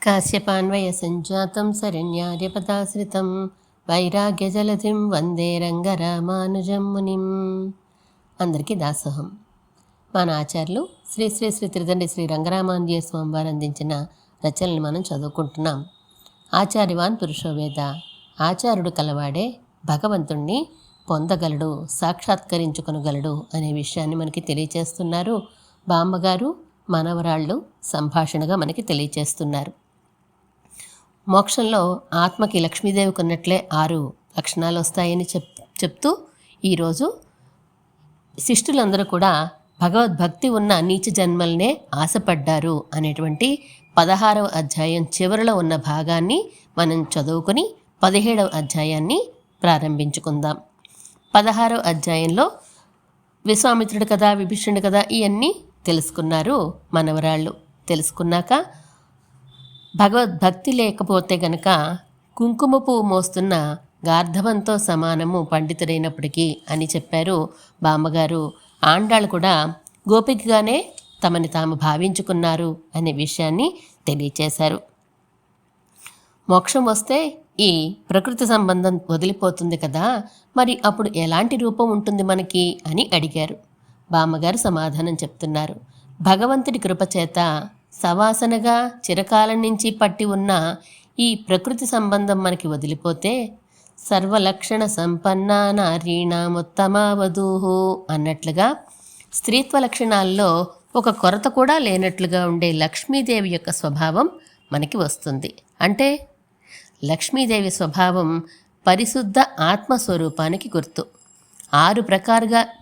కాశ్యపాన్వయ సంజాతం శరణ్యార్యపదాశ్రితం వైరాగ్యజలధిం వందే రంగరామానుజం మునిం. అందరికీ దాసోహం. మన ఆచార్యులు శ్రీ శ్రీ శ్రీ త్రిదండ్రి శ్రీ రంగరామానుజ స్వామి వారు అందించిన రచనలు మనం చదువుకుంటున్నాం. ఆచార్యవాన్ పురుషోవేద, ఆచార్యుడు కలవాడే భగవంతుణ్ణి పొందగలడు, సాక్షాత్కరించుకొనగలడు అనే విషయాన్ని మనకి తెలియచేస్తున్నారు. బామ్మగారు మనవరాళ్ళు సంభాషణగా మనకి తెలియచేస్తున్నారు. మోక్షంలో ఆత్మకి లక్ష్మీదేవికి ఉన్నట్లే 6 లక్షణాలు వస్తాయని చెప్తూ ఈరోజు శిష్టులందరూ కూడా భగవద్భక్తి ఉన్న నీచ జన్మల్నే ఆశపడ్డారు అనేటువంటి 16వ అధ్యాయం చివరిలో ఉన్న భాగాన్ని మనం చదువుకొని 17వ అధ్యాయాన్ని ప్రారంభించుకుందాం. 16వ అధ్యాయంలో విశ్వామిత్రుడు కదా, విభీషణుడు కదా, ఇవన్నీ తెలుసుకున్నారు మనవరాళ్ళు. తెలుసుకున్నాక భగవద్భక్తి లేకపోతే గనక కుంకుమ పువ్వు మోస్తున్న గార్ధవంతో సమానము పండితుడైనప్పటికీ అని చెప్పారు బామ్మగారు. ఆండాళ్ళు కూడా గోపికగానే తమని తాము భావించుకున్నారు అనే విషయాన్ని తెలియచేశారు. మోక్షం వస్తే ఈ ప్రకృతి సంబంధం వదిలిపోతుంది కదా, మరి అప్పుడు ఎలాంటి రూపం ఉంటుంది మనకి అని అడిగారు. బామ్మగారు సమాధానం చెప్తున్నారు. భగవంతుడి కృపచేత సవాసనగా చిరకాలం నుంచి పట్టి ఉన్న ఈ ప్రకృతి సంబంధం మనకి వదిలిపోతే సర్వలక్షణ సంపన్న నారీణాముత్తమా వధూహు అన్నట్లుగా స్త్రీత్వ లక్షణాల్లో ఒక కొరత కూడా లేనట్లుగా ఉండే లక్ష్మీదేవి యొక్క స్వభావం మనకి వస్తుంది. అంటే లక్ష్మీదేవి స్వభావం పరిశుద్ధ ఆత్మస్వరూపానికి గుర్తు. 6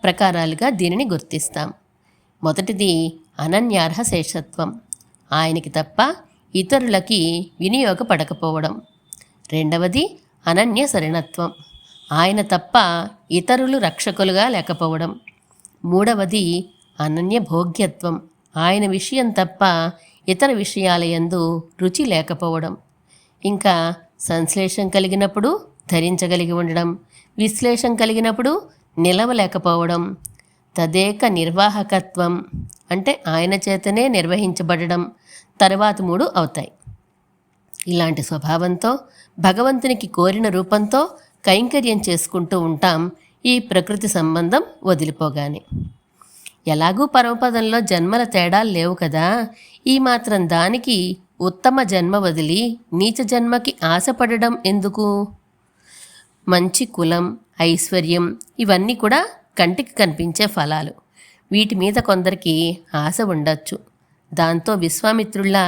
ప్రకారాలుగా దీనిని గుర్తిస్తాం. మొదటిది అనన్యార్హ శేషత్వం, ఆయనకి తప్ప ఇతరులకి వినియోగపడకపోవడం. రెండవది అనన్య శరణత్వం, ఆయన తప్ప ఇతరులు రక్షకులుగా లేకపోవడం. మూడవది అనన్య భోగ్యత్వం, ఆయన విషయం తప్ప ఇతర విషయాలయందు రుచి లేకపోవడం. ఇంకా సంశ్లేషం కలిగినప్పుడు ధరించగలిగి ఉండడం, విశ్లేషం కలిగినప్పుడు నిలవలేకపోవడం. తదేక నిర్వాహకత్వం, అంటే ఆయన చేతనే నిర్వహించబడడం. తర్వాత 3 అవుతాయి. ఇలాంటి స్వభావంతో భగవంతునికి కోరిన రూపంతో కైంకర్యం చేసుకుంటూ ఉంటాం ఈ ప్రకృతి సంబంధం వదిలిపోగానే. ఎలాగూ పరమపదంలో జన్మల తేడాలు లేవు కదా, ఈ మాత్రం దానికి ఉత్తమ జన్మ వదిలి నీచ జన్మకి ఆశపడడం ఎందుకు? మంచి కులం, ఐశ్వర్యం ఇవన్నీ కూడా కంటికి కనిపించే ఫలాలు. వీటి మీద కొందరికి ఆశ ఉండొచ్చు. దాంతో విశ్వామిత్రుల్లా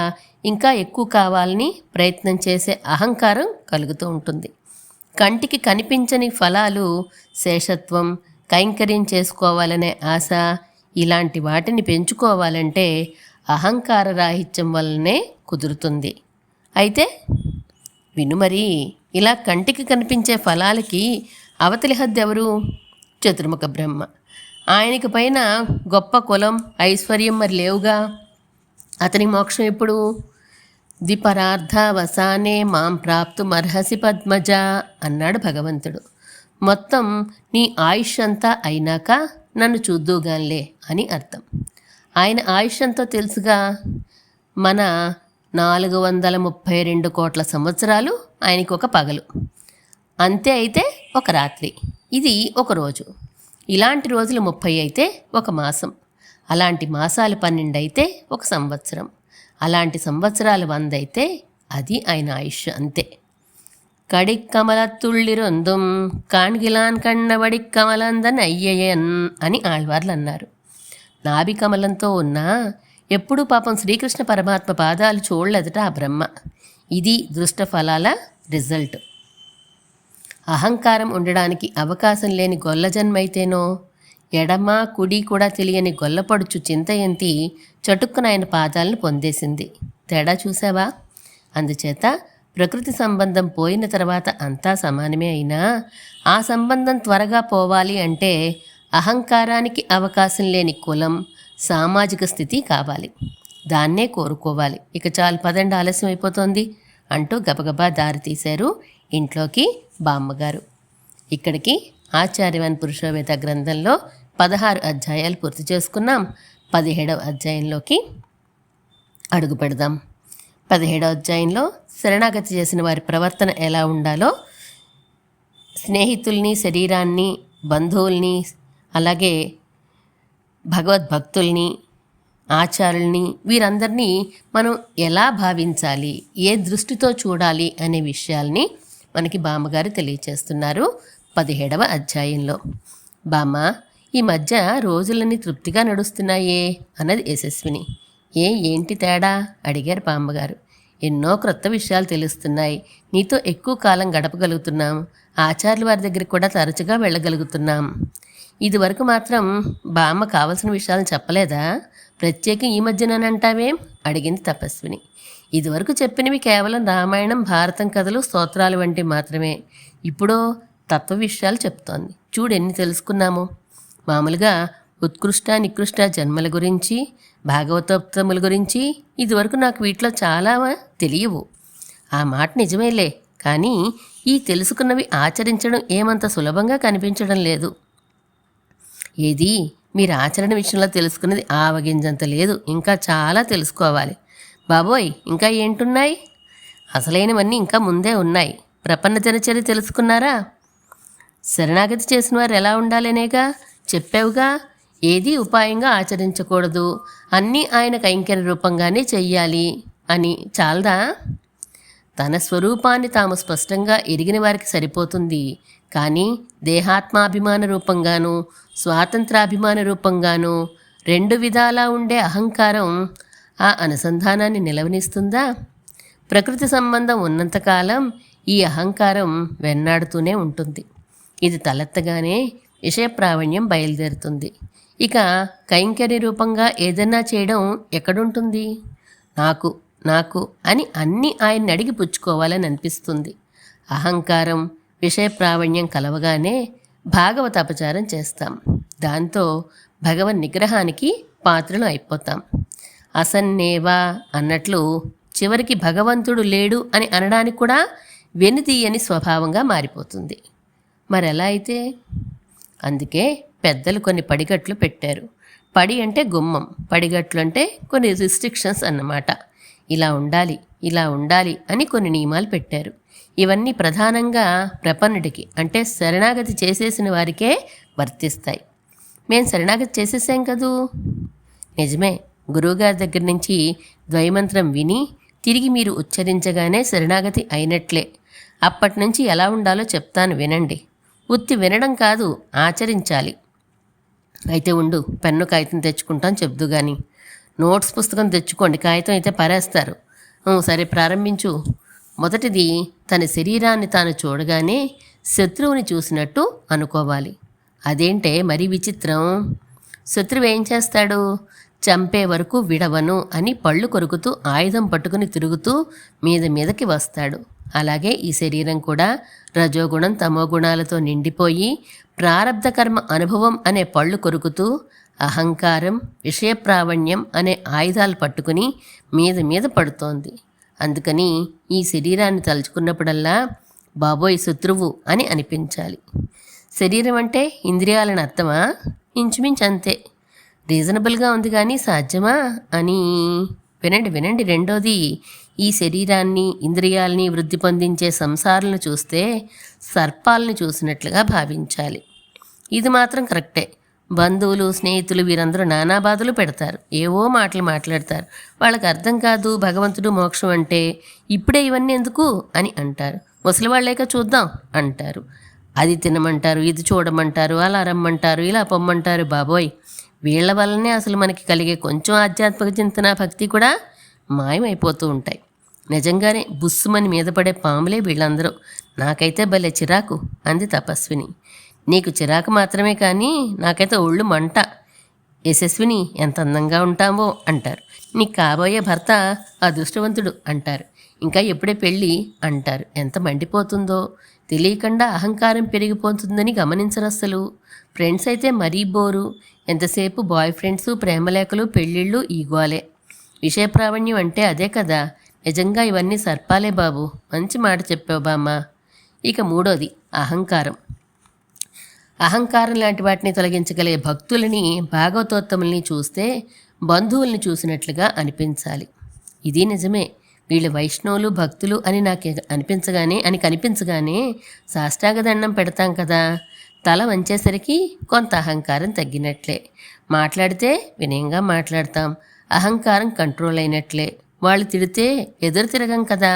ఇంకా ఎక్కువ కావాలని ప్రయత్నం చేసే అహంకారం కలుగుతూ ఉంటుంది. కంటికి కనిపించని ఫలాలు, శేషత్వం, కైంకర్యం చేసుకోవాలనే ఆశ, ఇలాంటి వాటిని పెంచుకోవాలంటే అహంకార రాహిత్యం వల్లనే కుదురుతుంది. అయితే వినుమరి, ఇలా కంటికి కనిపించే ఫలాలకి అవతలి హద్దు ఎవరు? చతుర్ముఖ బ్రహ్మ. ఆయనకి పైన గొప్ప కులం, ఐశ్వర్యం మరి లేవుగా. అతని మోక్షం ఎప్పుడు? ద్విపరార్థ వసానే మాం ప్రాప్తుమర్హసి పద్మజ అన్నాడు భగవంతుడు. మొత్తం నీ ఆయుష్ అంతా అయినాక నన్ను చూద్దుగాన్లే అని అర్థం. ఆయన ఆయుష్ అంతా తెలుసుగా. మన 432 కోట్ల సంవత్సరాలు ఆయనకి ఒక పగలు, అంతే అయితే ఒక రాత్రి, ఇది ఒక రోజు. ఇలాంటి రోజులు 30 అయితే ఒక మాసం, అలాంటి మాసాలు 12 అయితే ఒక సంవత్సరం, అలాంటి సంవత్సరాలు 100 అయితే అది ఆయన ఆయుష్ అంతే. కడిక్కమలత్తుళ్ళిరొందుం కాణ్గిలాన్ కన్నబడి కమలందన్ అయ్యయన్ అని ఆళ్వార్లు అన్నారు. నాభి కమలంతో ఉన్నా ఎప్పుడూ పాపం శ్రీకృష్ణ పరమాత్మ పాదాలు చూడలేదట ఆ బ్రహ్మ. ఇది దృష్ట ఫలాల రిజల్ట్. అహంకారం ఉండడానికి అవకాశం లేని గొల్ల జన్మైతేనో, ఎడమ కుడి కూడా తెలియని గొల్లపడుచు చింతయంతి చటుక్కున ఆయన పాదాలను పొందేసింది. తేడా చూసావా? అందుచేత ప్రకృతి సంబంధం పోయిన తర్వాత అంతా సమానమే అయినా ఆ సంబంధం త్వరగా పోవాలి అంటే అహంకారానికి అవకాశం లేని కులం, సామాజిక స్థితి కావాలి. దాన్నే కోరుకోవాలి. ఇక చాలు పదండి, ఆలస్యం అయిపోతుంది అంటూ గబగబా దారి తీశారు ఇంట్లోకి బామ్మగారు. ఇక్కడికి ఆచార్యవాన్ పురుషోవేద గ్రంథంలో 16 అధ్యాయాలు పూర్తి చేసుకున్నాం. 17వ అధ్యాయంలోకి అడుగు పెడదాం. 17వ అధ్యాయంలో శరణాగతి చేసిన వారి ప్రవర్తన ఎలా ఉండాలో, స్నేహితుల్ని, శరీరాన్ని, బంధువుల్ని, అలాగే భగవద్భక్తుల్ని, ఆచారుల్ని, వీరందరినీ మనం ఎలా భావించాలి, ఏ దృష్టితో చూడాలి అనే విషయాల్ని మనకి బామ్మగారు తెలియచేస్తున్నారు 17వ అధ్యాయంలో. బామ్మ, ఈ మధ్య రోజులన్నీ తృప్తిగా నడుస్తున్నాయే అన్నది యశస్విని. ఏంటి తేడా అడిగారు బామ్మగారు. ఎన్నో క్రొత్త విషయాలు తెలుస్తున్నాయి. నీతో ఎక్కువ కాలం గడపగలుగుతున్నాం. ఆచార్యుల వారి దగ్గరికి కూడా తరచుగా వెళ్ళగలుగుతున్నాం. ఇదివరకు మాత్రం బామ్మ కావలసిన విషయాలు చెప్పలేదా? ప్రత్యేకం ఈ మధ్యనంటావేం అడిగింది తపస్విని. ఇదివరకు చెప్పినవి కేవలం రామాయణం, భారతం కథలు, స్తోత్రాలు వంటివి మాత్రమే. ఇప్పుడో తత్వ విషయాలు చెప్తోంది. చూడెన్ని తెలుసుకున్నామో. మామూలుగా ఉత్కృష్ట నికృష్ట జన్మల గురించి, భాగవతోత్తముల గురించి ఇదివరకు నాకు వీటిలో చాలా తెలియవు. ఆ మాట నిజమేలే, కానీ ఈ తెలుసుకున్నవి ఆచరించడం ఏమంత సులభంగా కనిపించడం లేదు. ఏది మీరు ఆచరణ విషయంలో తెలుసుకున్నది ఆవగింజంత లేదు, ఇంకా చాలా తెలుసుకోవాలి. బాబోయ్, ఇంకా ఏంటున్నాయి? అసలైనవన్నీ ఇంకా ముందే ఉన్నాయి. ప్రపన్న దినచర్య తెలుసుకున్నారా? శరణాగతి చేసిన వారు ఎలా ఉండాలనేగా చెప్పావుగా. ఏదీ ఉపాయంగా ఆచరించకూడదు, అన్నీ ఆయన కైంకర్య రూపంగానే చెయ్యాలి అని చాలదా? తన స్వరూపాన్ని తాము స్పష్టంగా ఎరిగిన వారికి సరిపోతుంది. కానీ దేహాత్మాభిమాన రూపంగాను, స్వాతంత్రాభిమాన రూపంగాను రెండు విధాలా ఉండే అహంకారం ఆ అనుసంధానాన్ని నిలవనిస్తుందా? ప్రకృతి సంబంధం ఉన్నంతకాలం ఈ అహంకారం వెన్నాడుతూనే ఉంటుంది. ఇది తలెత్తగానే విషయ ప్రావీణ్యం బయలుదేరుతుంది. ఇక కైంకర్య రూపంగా ఏదైనా చేయడం ఎక్కడుంటుంది? నాకు నాకు అని అన్నీ ఆయన్ని అడిగి పుచ్చుకోవాలని అనిపిస్తుంది. అహంకారం, విషయ ప్రావీణ్యం కలవగానే భాగవత అపచారం చేస్తాం. దాంతో భగవన్ నిగ్రహానికి పాత్రలు అయిపోతాం. అసన్నేవా అన్నట్లు చివరికి భగవంతుడు లేడు అని అనడానికి కూడా వెనుతీయని స్వభావంగా మారిపోతుంది. మరెలా అయితే? అందుకే పెద్దలు కొన్ని పడిగట్లు పెట్టారు. పడి అంటే గుమ్మం, పడిగట్లు అంటే కొన్ని రిస్ట్రిక్షన్స్ అన్నమాట. ఇలా ఉండాలి, ఇలా ఉండాలి అని కొన్ని నియమాలు పెట్టారు. ఇవన్నీ ప్రధానంగా ప్రపన్నుడికి, అంటే శరణాగతి చేసేసిన వారికే వర్తిస్తాయి. మేము శరణాగతి చేసేసాం కదూ. నిజమే, గురువుగారి దగ్గర నుంచి ద్వైమంత్రం విని తిరిగి మీరు ఉచ్చరించగానే శరణాగతి అయినట్లే. అప్పటి నుంచి ఎలా ఉండాలో చెప్తాను వినండి. ఉత్తి వినడం కాదు, ఆచరించాలి. అయితే ఉండు, పెన్ను కాగితం తెచ్చుకుంటాం చెప్దు కానీ. నోట్స్ పుస్తకం తెచ్చుకోండి, కాగితం అయితే పరేస్తారు. సరే, ప్రారంభించు. మొదటిది, తన శరీరాన్ని తాను చూడగానే శత్రువుని చూసినట్టు అనుకోవాలి. అదేంటే మరీ విచిత్రం. శత్రువు ఏం చేస్తాడు? చంపే వరకు విడవను అని పళ్ళు కొరుకుతూ ఆయుధం పట్టుకుని తిరుగుతూ మీదకి వస్తాడు. అలాగే ఈ శరీరం కూడా రజోగుణం, తమోగుణాలతో నిండిపోయి ప్రారబ్ధ కర్మ అనుభవం అనే పళ్ళు కొరుకుతూ అహంకారం, విషయ ప్రావణ్యం అనే ఆయుధాలు పట్టుకుని మీద పడుతోంది. అందుకని ఈ శరీరాన్ని తలుచుకున్నప్పుడల్లా బాబోయ్ శత్రువు అని అనిపించాలి. శరీరం అంటే ఇంద్రియాలని అర్థమా? ఇంచుమించు అంతే. రీజనబుల్గా ఉంది కానీ సాధ్యమా అని వినండి. రెండోది, ఈ శరీరాన్ని, ఇంద్రియాలని వృద్ధి పొందించే సంసారాలను చూస్తే సర్పాలను చూసినట్లుగా భావించాలి. ఇది మాత్రం కరెక్టే. బంధువులు, స్నేహితులు వీరందరూ నానా బాధలు పెడతారు, ఏవో మాటలు మాట్లాడతారు. వాళ్ళకి అర్థం కాదు భగవంతుడు, మోక్షం అంటే. ఇప్పుడే ఇవన్నీ ఎందుకు అని అంటారు. ముసలివాళ్ళేక చూద్దాం అంటారు. అది తినమంటారు, ఇది చూడమంటారు, అలా రమ్మంటారు, ఇలా పొమ్మంటారు. బాబోయ్, వీళ్ల వల్లనే అసలు మనకి కలిగే కొంచెం ఆధ్యాత్మిక చింతన, భక్తి కూడా మాయమైపోతూ ఉంటాయి. నిజంగానే బుస్సుమని మీద పడే పాములే వీళ్ళందరూ. నాకైతే భలే చిరాకు అంది తపస్విని. నీకు చిరాకు మాత్రమే కానీ నాకైతే ఒళ్ళు మంట. యశస్విని, ఎంత అందంగా ఉంటావో అంటారు. నీకు కాబోయే భర్త అదృష్టవంతుడు అంటారు. ఇంకా ఎప్పుడే పెళ్ళి అంటారు. ఎంత మండిపోతుందో. తెలియకుండా అహంకారం పెరిగిపోతుందని గమనించరు అస్సలు. ఫ్రెండ్స్ అయితే మరీ బోరు. ఎంతసేపు బాయ్ ఫ్రెండ్స్, ప్రేమలేఖలు, పెళ్ళిళ్ళు, ఈగోలే. విషయ ప్రావీణ్యం అంటే అదే కదా. నిజంగా ఇవన్నీ సర్పాలే బాబు. మంచి మాట చెప్పావు బామ్మ. ఇక మూడోది, అహంకారం. అహంకారం లాంటి వాటిని తొలగించగలిగే భక్తులని, భాగవతోత్తముల్ని చూస్తే బంధువుల్ని చూసినట్లుగా అనిపించాలి. ఇది నిజమే. వీళ్ళు వైష్ణవులు భక్తులు అని నాకు కనిపించగానే సాష్టాంగ దండం పెడతాం కదా. తల వంచేసరికి కొంత అహంకారం తగ్గినట్లే. మాట్లాడితే వినయంగా మాట్లాడతాం. అహంకారం కంట్రోల్ అయినట్లే. వాళ్ళు తిడితే ఎదురు తిరగం కదా.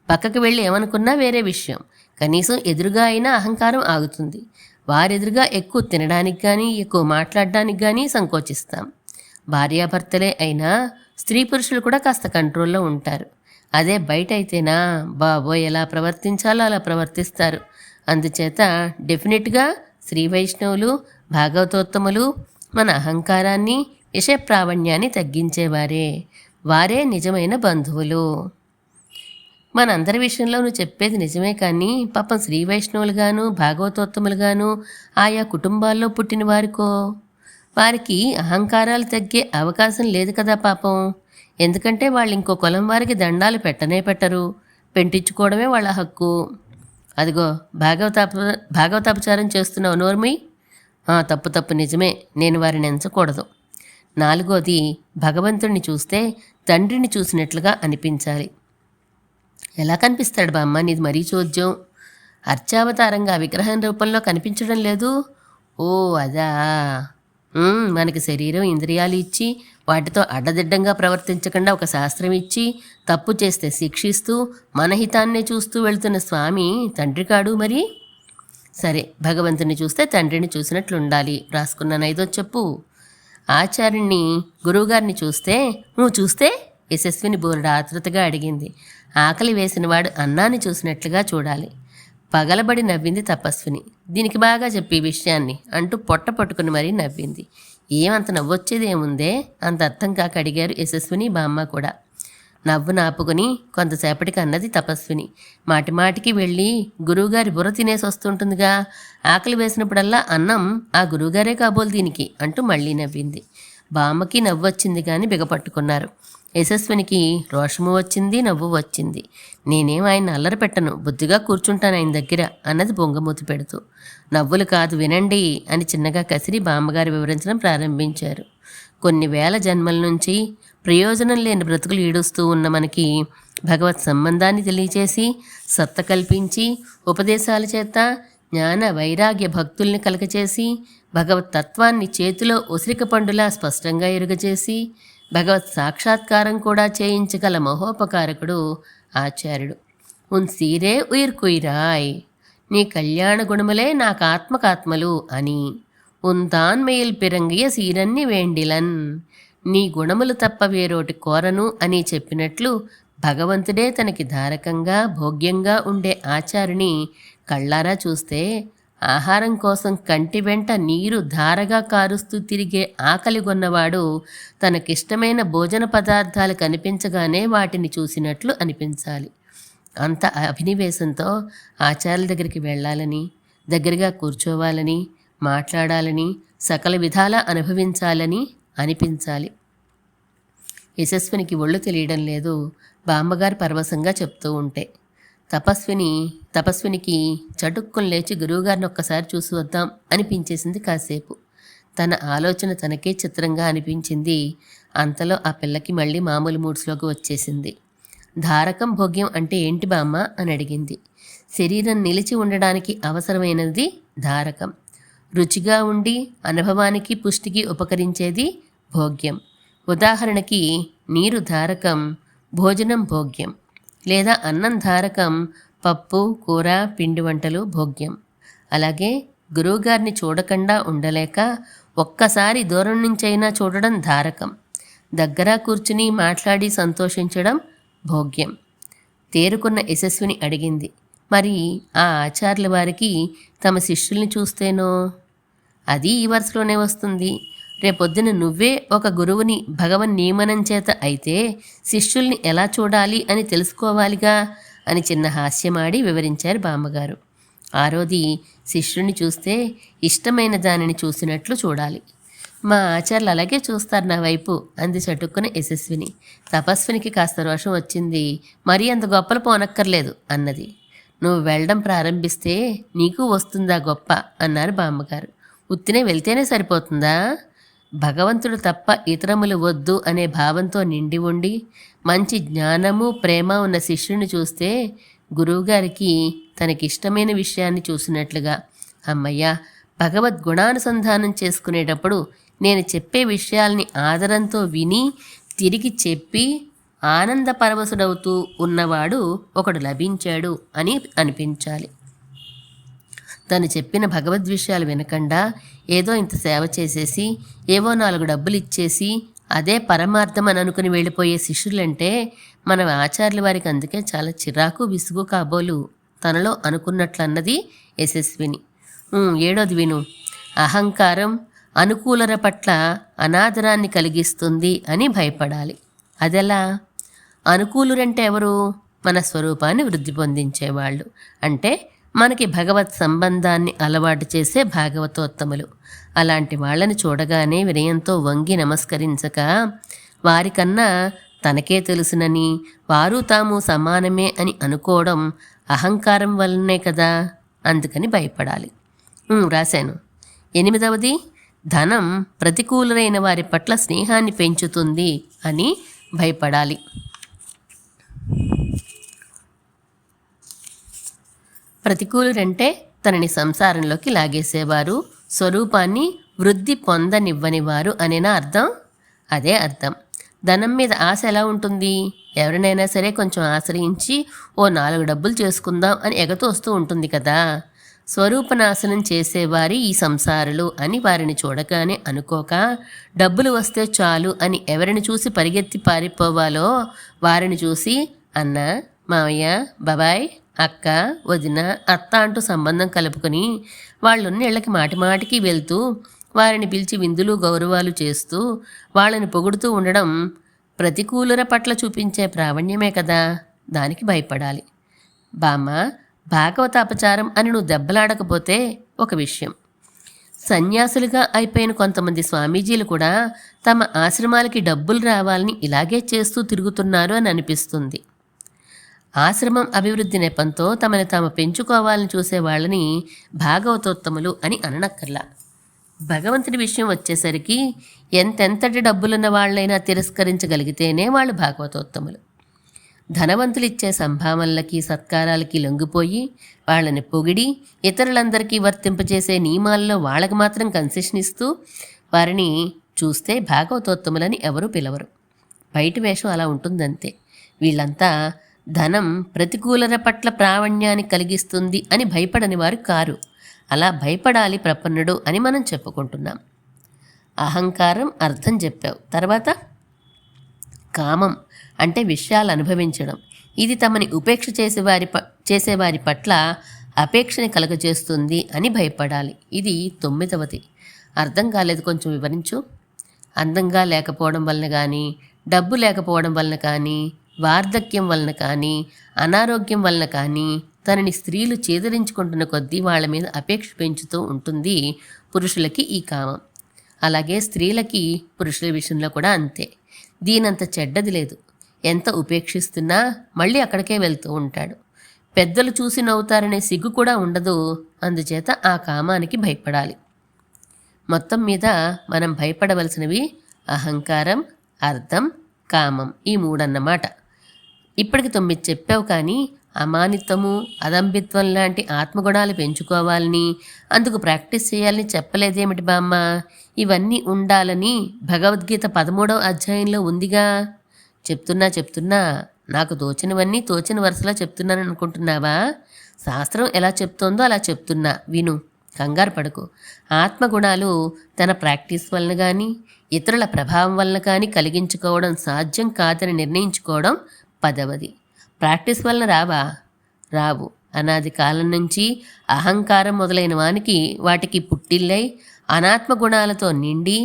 పక్కకు వెళ్ళి ఏమనుకున్నా వేరే విషయం. కనీసం ఎదురుగా అయినా అహంకారం ఆగుతుంది. వారెదురుగా ఎక్కువ తినడానికి కానీ ఎక్కువ మాట్లాడడానికి కానీ సంకోచిస్తాం. భార్యాభర్తలే అయినా స్త్రీ పురుషులు కూడా కాస్త కంట్రోల్లో ఉంటారు. అదే బయట అయితేనా బాబోయ్ ఎలా ప్రవర్తించాలో అలా ప్రవర్తిస్తారు. అందుచేత డెఫినెట్గా శ్రీ వైష్ణవులు భాగవతోత్తములు మన అహంకారాన్ని యశప్రావణ్యాన్ని తగ్గించేవారే. వారే నిజమైన బంధువులు. మనందరి విషయంలో నువ్వు చెప్పేది నిజమే, కానీ పాపం శ్రీ వైష్ణవులుగాను భాగవతోత్తములుగాను ఆయా కుటుంబాల్లో పుట్టిన వారికి అహంకారాలు తగ్గే అవకాశం లేదు కదా పాపం. ఎందుకంటే వాళ్ళు ఇంకో కులం వారికి దండాలు పెట్టరు. పెంటించుకోవడమే వాళ్ళ హక్కు. అదిగో భాగవతాపచారం చేస్తున్నావు, నోర్మి. తప్పు నిజమే, నేను వారిని ఎంచకూడదు. 4వది, భగవంతుణ్ణి చూస్తే తండ్రిని చూసినట్లుగా అనిపించాలి. ఎలా కనిపిస్తాడు బామ్మ, నీది మరీ చోద్యం. అర్చావతారంగా విగ్రహం రూపంలో కనిపించడం లేదు. ఓ అదా. మనకి శరీరం ఇంద్రియాలు ఇచ్చి వాటితో అడ్డదిడ్డంగా ప్రవర్తించకుండా ఒక శాస్త్రం ఇచ్చి తప్పు చేస్తే శిక్షిస్తూ మన హితాన్నే చూస్తూ వెళ్తున్న స్వామి తండ్రి కాడు మరి. సరే, భగవంతుని చూస్తే తండ్రిని చూసినట్లుండాలి. రాసుకున్నాను. 5వ చెప్పు. ఆచార్యుణ్ణి గురువుగారిని చూస్తే యశస్విని బోరుడు ఆతృతగా అడిగింది. ఆకలి వేసినవాడు అన్నాన్ని చూసినట్లుగా చూడాలి. పగలబడి నవ్వింది తపస్విని. దీనికి బాగా చెప్పి విషయాన్ని అంటూ పొట్ట పట్టుకుని మరీ నవ్వింది. ఏమంత నవ్వొచ్చేదేముందే, అంత అర్థం కాక అడిగారు యశస్విని బామ్మ కూడా. నవ్వు నాపుకొని కొంతసేపటికి అన్నది తపస్విని. మాటిమాటికి వెళ్ళి గురువుగారి బుర్ర తినేసి వస్తుంటుందిగా. ఆకలి వేసినప్పుడల్లా అన్నం ఆ గురువుగారే కాబోలు దీనికి అంటూ మళ్ళీ నవ్వింది. బామ్మకి నవ్వు వచ్చింది కానీ బిగపట్టుకున్నారు. యశస్వినికి రోషము వచ్చింది, నవ్వు వచ్చింది. నేనేం ఆయన అల్లరి పెట్టను, బుద్ధిగా కూర్చుంటాను ఆయన దగ్గర అన్నది బొంగమూతి పెడుతూ. నవ్వులు కాదు, వినండి అని చిన్నగా కసిరి బామ్మగారు వివరించడం ప్రారంభించారు. కొన్ని వేల జన్మల నుంచి ప్రయోజనం లేని బ్రతుకులు ఈడుస్తూ ఉన్న మనకి భగవత్ సంబంధాన్ని తెలియచేసి సత్త కల్పించి ఉపదేశాల చేత జ్ఞాన వైరాగ్య భక్తుల్ని కలగచేసి భగవత్ తత్వాన్ని చేతిలో ఉసిరిక పండులా స్పష్టంగా ఎరుగచేసి భగవత్ సాక్షాత్కారం కూడా చేయించగల మహోపకారకుడు ఆచార్యుడు. ఉన్ సీరే ఉయిర్కుయిరాయ్, నీ కళ్యాణ గుణములే నాకాత్మకాత్మలు అని. ఉంతాన్మయిల్ పిరంగియ సీరన్ని వేండిలన్, నీ గుణములు తప్ప వేరోటి కోరను అని చెప్పినట్లు భగవంతుడే తనకి ధారకంగా భోగ్యంగా ఉండే ఆచార్యుని కళ్ళారా చూస్తే ఆహారం కోసం కంటి వెంట నీరు ధారగా కారుస్తూ తిరిగే ఆకలిగొన్నవాడు తనకిష్టమైన భోజన పదార్థాలు కనిపించగానే వాటిని చూసినట్లు అనిపించాలి. అంత అభినివేశంతో ఆచార్యుల దగ్గరికి వెళ్ళాలని, దగ్గరగా కూర్చోవాలని, మాట్లాడాలని, సకల విధాలా అనుభవించాలని అనిపించాలి. యశస్వినికి ఒళ్ళు తెలియడం లేదు. బామ్మగారు పరవశంగా చెప్తూ ఉంటే తపస్వినికి చటుక్కుని లేచి గురువుగారిని ఒక్కసారి చూసి వద్దాం అనిపించేసింది. కాసేపు తన ఆలోచన తనకే చిత్రంగా అనిపించింది. అంతలో ఆ పిల్లకి మళ్ళీ మామూలు మూడ్స్లోకి వచ్చేసింది. ధారకం భోగ్యం అంటే ఏంటి బామ్మ అని అడిగింది. శరీరం నిలిచి ఉండడానికి అవసరమైనది ధారకం. రుచిగా ఉండి అనుభవానికి పుష్టికి ఉపకరించేది భోగ్యం. ఉదాహరణకి నీరు ధారకం, భోజనం భోగ్యం. లేదా అన్నం ధారకం, పప్పు కూర పిండి వంటలు భోగ్యం. అలాగే గురువుగారిని చూడకుండా ఉండలేక ఒక్కసారి దూరం నుంచైనా చూడడం ధారకం. దగ్గర కూర్చుని మాట్లాడి సంతోషించడం భోగ్యం. తేరుకున్న యశస్విని అడిగింది, మరి ఆ ఆచార్యుల వారికి తమ శిష్యుల్ని చూస్తేనో? అది ఈ వరుసలోనే వస్తుంది. రేపొద్దున నువ్వే ఒక గురువుని భగవన్ నియమనం చేత అయితే శిష్యుల్ని ఎలా చూడాలి అని తెలుసుకోవాలిగా అని చిన్న హాస్యమాడి వివరించారు బామ్మగారు. ఆరోది శిష్యుని చూస్తే ఇష్టమైన దానిని చూసినట్లు చూడాలి. మా ఆచార్యులు అలాగే చూస్తారు నా వైపు అంది చటుక్కున యశస్విని. తపస్వినికి కాస్త రోషం వచ్చింది. మరీ అంత గొప్పలు పోనక్కర్లేదు అన్నది. నువ్వు వెళ్ళడం ప్రారంభిస్తే నీకు వస్తుందా గొప్ప అన్నారు బామ్మగారు. ఉత్తినే వెళ్తేనే సరిపోతుందా? భగవంతుడు తప్ప ఇతరములు వద్దు అనే భావంతో నిండి ఉండి మంచి జ్ఞానము ప్రేమ ఉన్న శిష్యుని చూస్తే గురువుగారికి తనకిష్టమైన విషయాన్ని చూసినట్లుగా, అమ్మయ్య, భగవద్గుణానుసంధానం చేసుకునేటప్పుడు నేను చెప్పే విషయాల్ని ఆదరంతో విని తిరిగి చెప్పి ఆనంద పరవశుడవుతూ ఉన్నవాడు ఒకడు లభించాడు అని అనిపించాలి. తను చెప్పిన భగవద్విషయాలు వినకుండా ఏదో ఇంత సేవ చేసేసి ఏవో 4 డబ్బులు ఇచ్చేసి అదే పరమార్థం అని అనుకుని వెళ్ళిపోయే శిష్యులంటే మన ఆచార్యుల వారికి అందుకే చాలా చిరాకు విసుగు కాబోలు తనలో అనుకున్నట్లన్నది యశస్విని. 7వది విను. అహంకారం అనుకూలర పట్ల అనాదరాన్ని కలిగిస్తుంది అని భయపడాలి. అదెలా? అనుకూలురంటే ఎవరు? మన స్వరూపాన్ని వృద్ధి పొందించేవాళ్ళు, అంటే మనకి భగవత్ సంబంధాన్ని అలవాటు చేసే భాగవతోత్తములు. అలాంటి వాళ్ళని చూడగానే వినయంతో వంగి నమస్కరించక వారికన్నా తనకే తెలుసునని వారు తాము సమానమే అని అనుకోవడం అహంకారం వల్లనే కదా. అందుకని భయపడాలి. రాశాను. 8వది ధనం ప్రతికూలురైన వారి పట్ల స్నేహాన్ని పెంచుతుంది అని భయపడాలి. ప్రతికూలురంటే తనని సంసారంలోకి లాగేసేవారు, స్వరూపాన్ని వృద్ధి పొందనివ్వనివారు అనేనా అర్థం? అదే అర్థం. ధనం మీద ఆశ ఎలా ఉంటుంది? ఎవరినైనా సరే కొంచెం ఆశ్రయించి ఓ 4 డబ్బులు చేసుకుందాం అని ఎగతోస్తూ ఉంటుంది కదా. స్వరూపనాశనం చేసేవారి ఈ సంసారులు అని వారిని చూడగానే అనుకోక డబ్బులు వస్తే చాలు అని ఎవరిని చూసి పరిగెత్తి పారిపోవాలో వారిని చూసి అన్న, మావయ్య, బాబాయ్, అక్క, వదిన, అత్త అంటూ సంబంధం కలుపుకొని వాళ్ళున్న ఇళ్ళకి మాటిమాటికి వెళ్తూ వారిని పిలిచి విందులు గౌరవాలు చేస్తూ వాళ్ళని పొగుడుతూ ఉండడం ప్రతికూలుర పట్ల చూపించే ప్రావణ్యమే కదా. దానికి భయపడాలి. బామ్మ, భాగవత అపచారం అని నువ్వు దెబ్బలాడకపోతే ఒక విషయం. సన్యాసులుగా అయిపోయిన కొంతమంది స్వామీజీలు కూడా తమ ఆశ్రమాలకి డబ్బులు రావాలని ఇలాగే చేస్తూ తిరుగుతున్నారు అని అనిపిస్తుంది. ఆశ్రమం అభివృద్ధి నెపంతో తమని తాము పెంచుకోవాలని చూసే వాళ్ళని భాగవతోత్తములు అని అననక్కర్లా. భగవంతుడి విషయం వచ్చేసరికి ఎంతెంతటి డబ్బులున్న వాళ్ళైనా తిరస్కరించగలిగితేనే వాళ్ళు భాగవతోత్తములు. ధనవంతులు ఇచ్చే సంభావనలకి సత్కారాలకి లొంగిపోయి వాళ్ళని పొగిడి ఇతరులందరికీ వర్తింపచేసే నియమాల్లో వాళ్ళకి మాత్రం కన్సెషన్ ఇస్తూ వారిని చూస్తే భాగవతోత్తములని ఎవరూ పిలవరు. బయట వేషం అలా ఉంటుందంతే. వీళ్ళంతా ధనం ప్రతికూలర పట్ల ప్రావణ్యాన్ని కలిగిస్తుంది అని భయపడని వారు కారు. అలా భయపడాలి ప్రపన్నుడు అని మనం చెప్పుకుంటున్నాం. అహంకారం అర్థం చెప్పావు. తర్వాత కామం అంటే విషయాలు అనుభవించడం. ఇది తమని ఉపేక్ష చేసేవారి పట్ల అపేక్షని కలగజేస్తుంది అని భయపడాలి. ఇది 9వది. అర్థం కాలేదు, కొంచెం వివరించు. అందంగా లేకపోవడం వలన కానీ, డబ్బు లేకపోవడం వలన కానీ, వార్ధక్యం వలన కానీ, అనారోగ్యం వలన కానీ తనని స్త్రీలు చేదరించుకుంటున్న కొద్దీ వాళ్ళ మీద అపేక్ష పెంచుతూ ఉంటుంది పురుషులకి ఈ కామం. అలాగే స్త్రీలకి పురుషుల విషయంలో కూడా అంతే. దీనంత చెడ్డది లేదు. ఎంత ఉపేక్షిస్తున్నా మళ్ళీ అక్కడికే వెళ్తూ ఉంటాడు. పెద్దలు చూసి నవ్వుతారనే సిగ్గు కూడా ఉండదు. అందుచేత ఆ కామానికి భయపడాలి. మొత్తం మీద మనం భయపడవలసినవి అహంకారం, అర్థం, కామం, ఈ 3 అన్నమాట. ఇప్పటికి 9 చెప్పావు, కానీ అమానిత్వము, అదంబిత్వం లాంటి ఆత్మగుణాలు పెంచుకోవాలని, అందుకు ప్రాక్టీస్ చేయాలని చెప్పలేదేమిటి బామ్మ? ఇవన్నీ ఉండాలని భగవద్గీత 13వ అధ్యాయంలో ఉందిగా. చెప్తున్నా నాకు తోచినవన్నీ తోచిన వరుసలా చెప్తున్నాను అనుకుంటున్నావా? శాస్త్రం ఎలా చెప్తోందో అలా చెప్తున్నా, విను, కంగారు పడకు. ఆత్మగుణాలు తన ప్రాక్టీస్ వలన కానీ ఇతరుల ప్రభావం వలన కానీ కలిగించుకోవడం సాధ్యం కాదని నిర్ణయించుకోవడం 10వది. ప్రాక్టీస్ వలన రావు. అనాది కాలం నుంచి అహంకారం మొదలైన వాటికి పుట్టిల్లై అనాత్మ గుణాలతో నిండి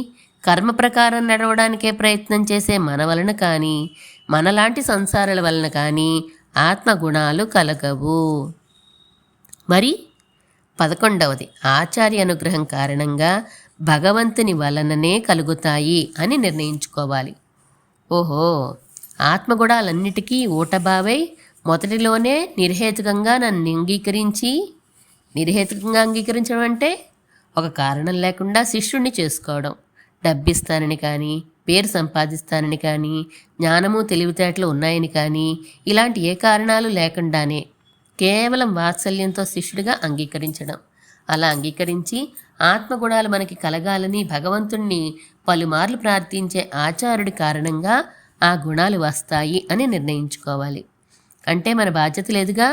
కర్మ ప్రకారం నడవడానికే ప్రయత్నం చేసే మన వలన కానీ, మనలాంటి సంసారాల వలన కానీ ఆత్మగుణాలు కలగవు. మరి 11వది ఆచార్య అనుగ్రహం కారణంగా భగవంతుని వలననే కలుగుతాయి అని నిర్ణయించుకోవాలి. ఓహో, ఆత్మగుణాలన్నిటికీ ఊటబావై మొదటిలోనే నిర్హేతుకంగా నన్ను నిర్హేతుకంగా అంగీకరించడం అంటే ఒక కారణం లేకుండా శిష్యుణ్ణి చేసుకోవడం, డబ్బిస్తానని కానీ, పేరు సంపాదిస్తానని కానీ, జ్ఞానము తెలివితేటలు ఉన్నాయని కానీ, ఇలాంటి ఏ కారణాలు లేకుండానే కేవలం వాత్సల్యంతో శిష్యుడిగా అంగీకరించడం. అలా అంగీకరించి ఆత్మగుణాలు మనకి కలగాలని భగవంతుణ్ణి పలుమార్లు ప్రార్థించే ఆచారుడి కారణంగా ఆ గుణాలు వస్తాయి అని నిర్ణయించుకోవాలి. అంటే మన బాధ్యత లేదుగా.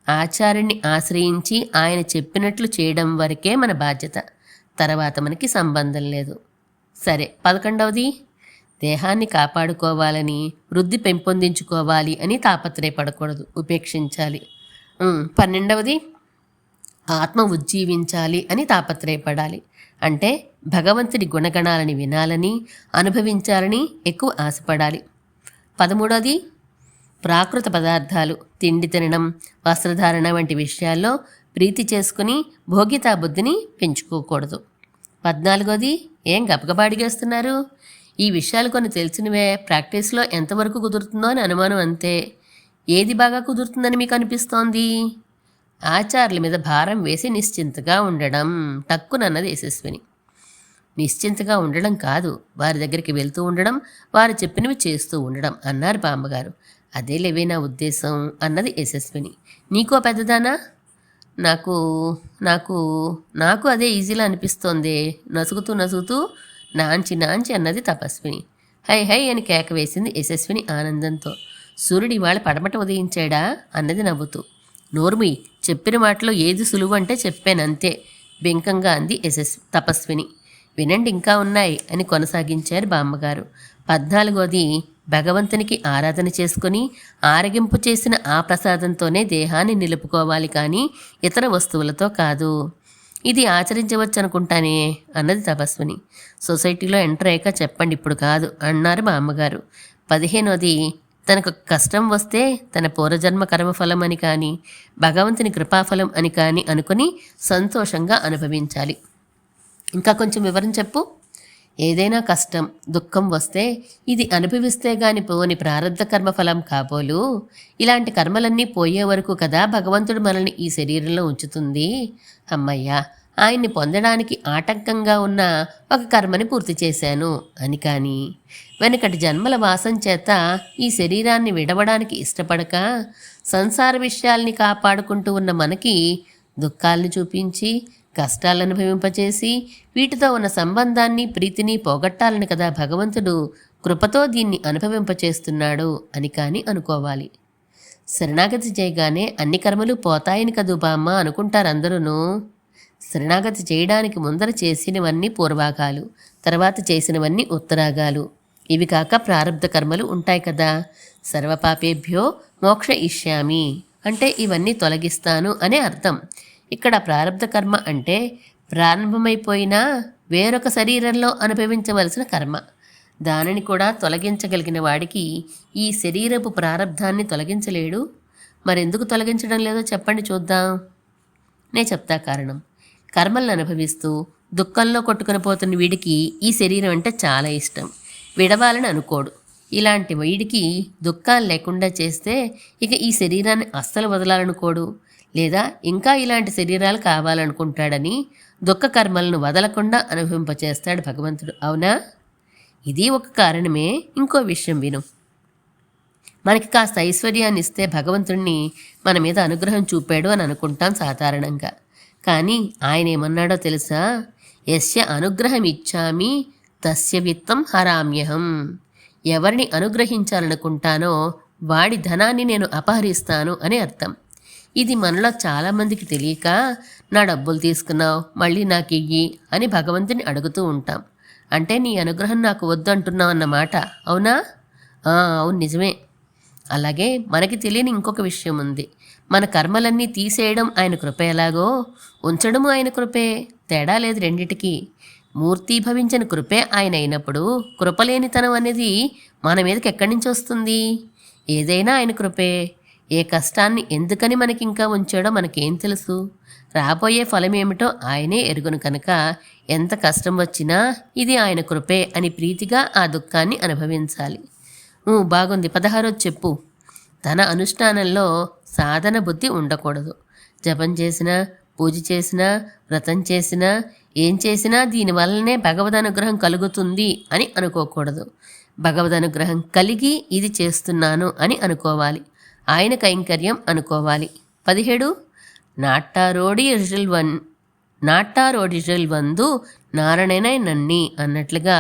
ఆచార్యుణ్ణి ఆశ్రయించి ఆయన చెప్పినట్లు చేయడం వరకే మన బాధ్యత, తర్వాత మనకి సంబంధం లేదు. సరే, 11వది దేహాన్ని కాపాడుకోవాలని, వృద్ధి పెంపొందించుకోవాలి అని తాపత్రయపడకూడదు, ఉపేక్షించాలి. 12వది ఆత్మ ఉజ్జీవించాలి అని తాపత్రయపడాలి. అంటే భగవంతుడి గుణగణాలని వినాలని, అనుభవించాలని ఎక్కువ ఆశపడాలి. 13వది ప్రాకృత పదార్థాలు, తిండి తినడం, వస్త్రధారణ వంటి విషయాల్లో ప్రీతి చేసుకుని భోగితా బుద్ధిని పెంచుకోకూడదు. 14వది ఏం గబగబాడిగేస్తున్నారు? ఈ విషయాలు కొన్ని తెలిసినవే, ప్రాక్టీస్లో ఎంతవరకు కుదురుతుందో అని అనుమానం అంతే. ఏది బాగా కుదురుతుందని మీకు అనిపిస్తోంది? ఆచార్యుల మీద భారం వేసి నిశ్చింతగా ఉండడం, టక్కునన్నది యశస్విని. నిశ్చింతగా ఉండడం కాదు, వారి దగ్గరికి వెళ్తూ ఉండడం, వారు చెప్పినవి చేస్తూ ఉండడం అన్నారు బామ్మగారు. అదే లేవే నా ఉద్దేశం అన్నది యశస్విని. నీకో పెద్దదానా? నాకు నాకు నాకు అదే ఈజీలా అనిపిస్తోంది. నసుగుతూ నాంచి అన్నది తపస్విని. హై హై అని కేక వేసింది యశస్విని ఆనందంతో. సూర్యుడు ఇవాళ పడమట ఉదయించాడా అన్నది నవ్వుతూ. నోర్మి, చెప్పిన మాటలో ఏది సులువు అంటే చెప్పానంతే, బెంకంగా అంది తపస్విని. వినండి, ఇంకా ఉన్నాయి అని కొనసాగించారు బామ్మగారు. 14వది భగవంతునికి ఆరాధన చేసుకుని ఆరగింపు చేసిన ఆ ప్రసాదంతోనే దేహాన్ని నిలుపుకోవాలి, కానీ ఇతర వస్తువులతో కాదు. ఇది ఆచరించవచ్చు అనుకుంటానే అన్నది తపస్విని. సొసైటీలో ఎంటర్ అయ్యాక చెప్పండి, ఇప్పుడు కాదు అన్నారు మా అమ్మగారు. 15వది తనకు కష్టం వస్తే తన పూర్వజన్మ కర్మఫలం అని కానీ, భగవంతుని కృపాఫలం అని కానీ అనుకుని సంతోషంగా అనుభవించాలి. ఇంకా కొంచెం వివరం చెప్పు. ఏదైనా కష్టం, దుఃఖం వస్తే ఇది అనుభవిస్తే గాని పోని ప్రారంధ కర్మఫలం కాబోలు. ఇలాంటి కర్మలన్నీ పోయే వరకు కదా భగవంతుడు మనల్ని ఈ శరీరంలో ఉంచుతుంది. అమ్మయ్యా, ఆయన్ని పొందడానికి ఆటంకంగా ఉన్న ఒక కర్మని పూర్తి చేశాను అని కానీ, వెనకటి జన్మల వాసం చేత ఈ శరీరాన్ని విడవడానికి ఇష్టపడక సంసార విషయాల్ని కాపాడుకుంటూ ఉన్న మనకి దుఃఖాలను చూపించి, కష్టాలను అనుభవింపచేసి, వీటితో ఉన్న సంబంధాన్ని, ప్రీతిని పోగొట్టాలని కదా భగవంతుడు కృపతో దీన్ని అనుభవింపచేస్తున్నాడు అని కానీ అనుకోవాలి. శరణాగతి చేయగానే అన్ని కర్మలు పోతాయని కదూ బామ్మ అనుకుంటారు అందరూను. శరణాగతి చేయడానికి ముందర చేసినవన్నీ పూర్వాగాలు, తర్వాత చేసినవన్నీ ఉత్తరాగాలు. ఇవి కాక ప్రారబ్ధ కర్మలు ఉంటాయి కదా. సర్వపాపేభ్యో మోక్ష ఇష్యామి అంటే ఇవన్నీ తొలగిస్తాను అనే అర్థం. ఇక్కడ ప్రారబ్ధ కర్మ అంటే ప్రారంభమైపోయినా వేరొక శరీరంలో అనుభవించవలసిన కర్మ. దానిని కూడా తొలగించగలిగిన వాడికి ఈ శరీరపు ప్రారబ్ధాన్ని తొలగించలేడు. మరెందుకు తొలగించడం లేదో చెప్పండి చూద్దాం. నేను చెప్తా కారణం. కర్మలను అనుభవిస్తూ దుఃఖంలో కొట్టుకుని పోతున్న వీడికి ఈ శరీరం అంటే చాలా ఇష్టం, విడవాలని అనుకోడు. ఇలాంటి వీడికి దుఃఖాలు లేకుండా చేస్తే ఇక ఈ శరీరాన్ని అస్సలు వదలాలనుకోడు, లేదా ఇంకా ఇలాంటి శరీరాలు కావాలనుకుంటాడని దుఃఖ కర్మలను వదలకుండా అనుభవింపచేస్తాడు భగవంతుడు. అవునా? ఇది ఒక కారణమే. ఇంకో విషయం విను. మనకి కాస్త ఐశ్వర్యాన్ని ఇస్తే భగవంతుణ్ణి మన మీద అనుగ్రహం చూపాడు అని అనుకుంటాం సాధారణంగా. కానీ ఆయన ఏమన్నాడో తెలుసా? యస్య అనుగ్రహం ఇచ్చామి తస్య విత్తం హరామ్యహం. ఎవరిని అనుగ్రహించాలనుకుంటానో వాడి ధనాన్ని నేను అపహరిస్తాను అని అర్థం. ఇది మనలో చాలామందికి తెలియక నా డబ్బులు తీసుకున్నావు, మళ్ళీ నాకు ఇయ్యి అని భగవంతుని అడుగుతూ ఉంటాం. అంటే నీ అనుగ్రహం నాకు వద్దు అంటున్నావు అన్నమాట. అవునా? అవును, నిజమే. అలాగే మనకి తెలియని ఇంకొక విషయం ఉంది. మన కర్మలన్నీ తీసేయడం ఆయన కృప ఎలాగో, ఉంచడము ఆయన కృపే. తేడా లేదు రెండిటికి. మూర్తీభవించిన కృపే ఆయన అయినప్పుడు కృపలేనితనం అనేది మన మీదకి ఎక్కడి నుంచి వస్తుంది? ఏదైనా ఆయన కృపే. ఏ కష్టాన్ని ఎందుకని మనకింకా ఉంచాడో మనకేం తెలుసు? రాబోయే ఫలమేమిటో ఆయనే ఎరుగును కనుక ఎంత కష్టం వచ్చినా ఇది ఆయన కృపే అని ప్రీతిగా ఆ దుఃఖాన్ని అనుభవించాలి. బాగుంది. 16 చెప్పు. తన అనుష్ఠానంలో సాధన బుద్ధి ఉండకూడదు. జపం చేసినా, పూజ చేసినా, వ్రతం చేసినా ఏం చేసినా దీనివల్లనే భగవద్ అనుగ్రహం కలుగుతుంది అని అనుకోకూడదు. భగవద్ అనుగ్రహం కలిగి ఇది చేస్తున్నాను అని అనుకోవాలి. ఆయన కైంకర్యం అనుకోవాలి. 17 నాట్టారోడిజల్ వందు నారాయణై నన్ని అన్నట్లుగా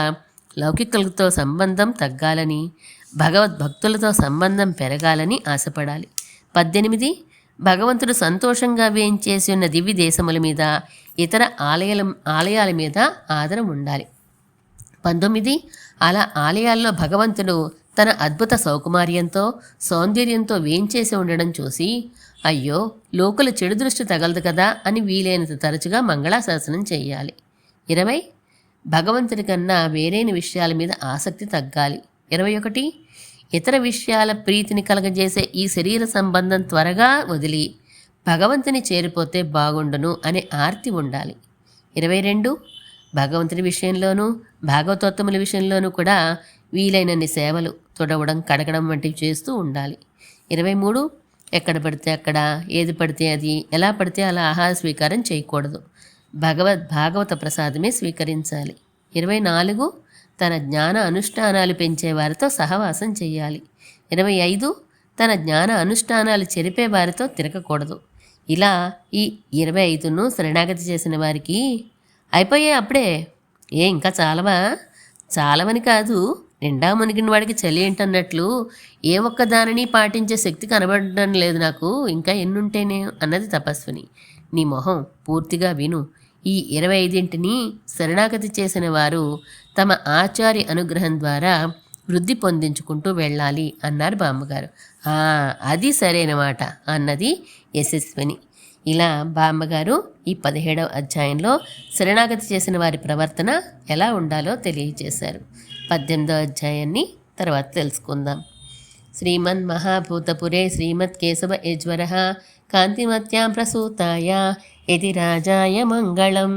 లౌకికులతో సంబంధం తగ్గాలని, భగవద్భక్తులతో సంబంధం పెరగాలని ఆశపడాలి. 18 భగవంతుడు సంతోషంగా వేయించేసి ఉన్న దివ్య దేశముల మీద, ఇతర ఆలయాల మీద ఆదరం ఉండాలి. 19 అలా ఆలయాల్లో భగవంతుడు తన అద్భుత సౌకుమార్యంతో సౌందర్యంతో వేయించేసి ఉండడం చూసి, అయ్యో లోకుల చెడు దృష్టి తగలదు కదా అని వీలైనంత తరచుగా మంగళాశాసనం చేయాలి. 20 భగవంతుడి కన్నా వేరైన విషయాల మీద ఆసక్తి తగ్గాలి. 21 ఇతర విషయాల ప్రీతిని కలగజేసే ఈ శరీర సంబంధం త్వరగా వదిలి భగవంతుని చేరిపోతే బాగుండును అనే ఆర్తి ఉండాలి. 22 భగవంతుని విషయంలోనూ భాగవతోత్తముల విషయంలోనూ కూడా వీలైనన్ని సేవలు, తుడవడం, కడగడం వంటివి చేస్తూ ఉండాలి. 23 ఎక్కడ పడితే అక్కడ, ఏది పడితే అది, ఎలా పడితే అలా ఆహార స్వీకారం చేయకూడదు. భాగవత ప్రసాదమే స్వీకరించాలి. 24 తన జ్ఞాన అనుష్ఠానాలు పెంచేవారితో సహవాసం చేయాలి. 25 తన జ్ఞాన అనుష్ఠానాలు చెరిపే వారితో తిరగకూడదు. ఇలా ఈ 25ను శరణాగతి చేసిన వారికి అయిపోయాయి అప్పుడే. ఇంకా చాలవా? చాలవని కాదు, నిండా మునిగిన వాడికి చలి ఏంటన్నట్లు ఏ ఒక్క దానిని పాటించే శక్తి కనబడడం లేదు నాకు, ఇంకా ఎన్నుంటేనే అన్నది తపస్విని. నీ మొహం పూర్తిగా విను. ఈ 25ని శరణాగతి చేసిన వారు తమ ఆచార్య అనుగ్రహం ద్వారా వృద్ధి పొందించుకుంటూ వెళ్ళాలి అన్నారు బామ్మగారు. అది సరైన మాట అన్నది యశస్విని. ఇలా బామ్మగారు ఈ 17వ అధ్యాయంలో శరణాగతి చేసిన వారి ప్రవర్తన ఎలా ఉండాలో తెలియజేశారు. 18వ అధ్యాయాన్ని తర్వాత తెలుసుకుందాం. శ్రీమన్ మహాభూతపురే శ్రీమత్ కేశవ యజ్వరః కాంతిమత్యాం ప్రసూతాయ యతి రాజాయ మంగళం.